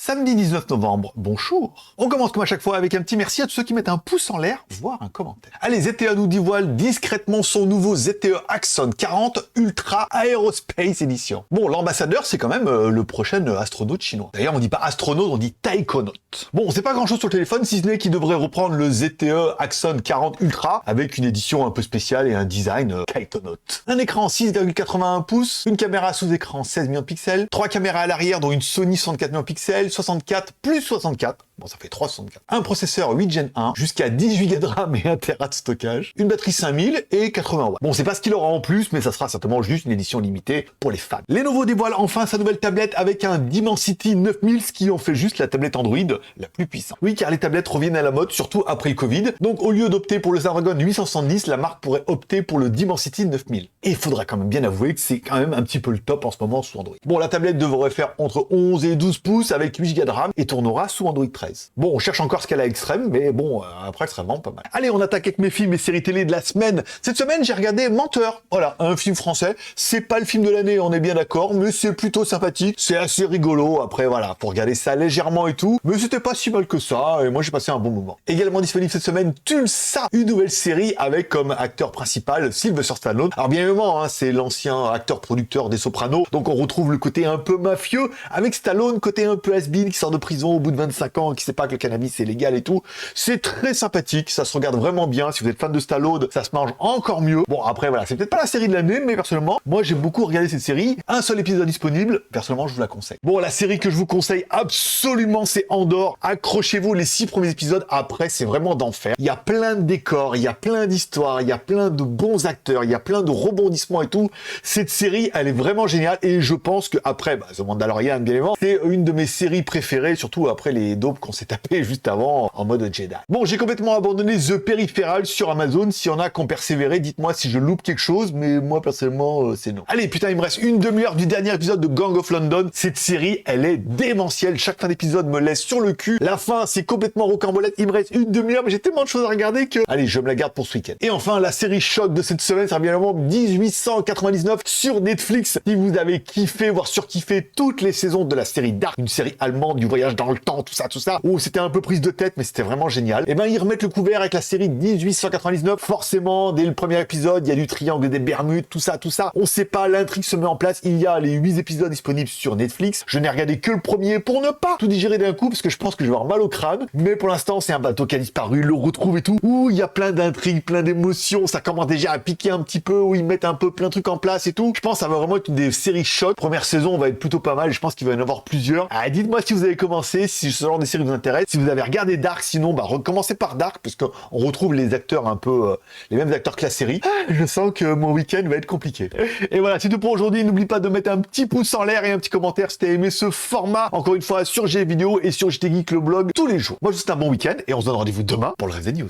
Samedi 19 novembre, bonjour. On commence comme à chaque fois avec un petit merci à tous ceux qui mettent un pouce en l'air, voire un commentaire. Allez, ZTE nous dévoile discrètement son nouveau ZTE Axon 40 Ultra Aerospace Edition. Bon, l'ambassadeur, c'est quand même le prochain astronaute chinois. D'ailleurs, on dit pas astronaute, on dit taïkonaute. Bon, on sait pas grand chose sur le téléphone, si ce n'est qu'il devrait reprendre le ZTE Axon 40 Ultra avec une édition un peu spéciale et un design taïkonaute. Un écran 6,81 pouces, une caméra sous écran 16 millions de pixels, 3 caméras à l'arrière dont une Sony 64 millions de pixels, 64 plus 64, bon ça fait 364. Un processeur 8 Gen 1, jusqu'à 18 Go de RAM et 1 Tera de stockage, une batterie 5000 et 80 watts. Bon, c'est pas ce qu'il aura en plus, mais ça sera certainement juste une édition limitée pour les fans. Lenovo dévoile enfin sa nouvelle tablette avec un Dimensity 9000, ce qui en fait juste la tablette Android la plus puissante. Oui, car les tablettes reviennent à la mode, surtout après le Covid. Donc au lieu d'opter pour le Snapdragon 870, la marque pourrait opter pour le Dimensity 9000. Et il faudra quand même bien avouer que c'est quand même un petit peu le top en ce moment sous Android. Bon, la tablette devrait faire entre 11 et 12 pouces avec 8 Go de RAM et tournera sous Android 13. Bon, on cherche encore Scala extrême, mais bon, après, c'est vraiment pas mal. Allez, on attaque avec mes films et séries télé de la semaine. Cette semaine, j'ai regardé Menteur. Voilà, un film français. C'est pas le film de l'année, on est bien d'accord, mais c'est plutôt sympathique. C'est assez rigolo. Après, voilà, faut regarder ça légèrement et tout. Mais c'était pas si mal que ça, et moi, j'ai passé un bon moment. Également disponible cette semaine, Tulsa, une nouvelle série avec comme acteur principal Sylvester Stallone. Alors, bien évidemment, hein, c'est l'ancien acteur-producteur des Sopranos, donc on retrouve le côté un peu mafieux, avec Stallone, côté un peu has-been, qui sort de prison au bout de 25 ans, qui sait pas que le cannabis est légal et tout. C'est très sympathique, ça se regarde vraiment bien. Si vous êtes fan de Stallone, ça se mange encore mieux. Bon, après, voilà, c'est peut-être pas la série de l'année, mais personnellement, moi, j'ai beaucoup regardé cette série. Un seul épisode disponible, personnellement, je vous la conseille. Bon, la série que je vous conseille absolument, c'est Andor. Accrochez-vous les 6 premiers épisodes. Après, c'est vraiment d'enfer. Il y a plein de décors, il y a plein d'histoires, il y a plein de bons acteurs, il y a plein de rebondissements et tout. Cette série, elle est vraiment géniale, et je pense que après, The Mandalorian, bien évidemment, c'est une de mes séries préférées, surtout après les dopes qu'on s'est tapé juste avant en mode Jedi. Bon, j'ai complètement abandonné The Peripheral sur Amazon. S'il y en a qui ont persévéré, dites-moi si je loupe quelque chose, mais moi personnellement, c'est non. Allez, putain, il me reste une demi-heure du dernier épisode de Gang of London. Cette série, elle est démentielle. Chaque fin d'épisode me laisse sur le cul. La fin, c'est complètement rocambolette. Il me reste une demi-heure, mais j'ai tellement de choses à regarder que... Allez, je me la garde pour ce week-end. Et enfin, la série choc de cette semaine, c'est bien évidemment 1899 sur Netflix. Si vous avez kiffé, voire surkiffé toutes les saisons de la série Dark, une série allemande du voyage dans le temps, tout ça, où c'était un peu prise de tête, mais c'était vraiment génial. Et ben, ils remettent le couvert avec la série 1899. Forcément, dès le premier épisode, il y a du triangle des Bermudes, tout ça. On sait pas, l'intrigue se met en place. Il y a les 8 épisodes disponibles sur Netflix. Je n'ai regardé que le premier pour ne pas tout digérer d'un coup, parce que je pense que je vais avoir mal au crâne. Mais pour l'instant, c'est un bateau qui a disparu, le retrouve et tout. Où il y a plein d'intrigues, plein d'émotions. Ça commence déjà à piquer un petit peu, où ils mettent un peu plein de trucs en place et tout. Je pense que ça va vraiment être une des séries choc. Première saison, on va être plutôt pas mal. Je pense qu'il va y en avoir plusieurs. Ah, dites-moi si vous avez commencé, si ce genre de série vous intéresse. Si vous avez regardé Dark, sinon, recommencez par Dark, parce qu'on retrouve les acteurs un peu, les mêmes acteurs que la série. Je sens que mon week-end va être compliqué. Et voilà, c'est tout pour aujourd'hui. N'oublie pas de mettre un petit pouce en l'air et un petit commentaire si t'as aimé ce format. Encore une fois, sur JVideo et sur JT Geek, le blog, tous les jours. Moi, je vous souhaite un bon week-end et on se donne rendez-vous demain pour le reste des news.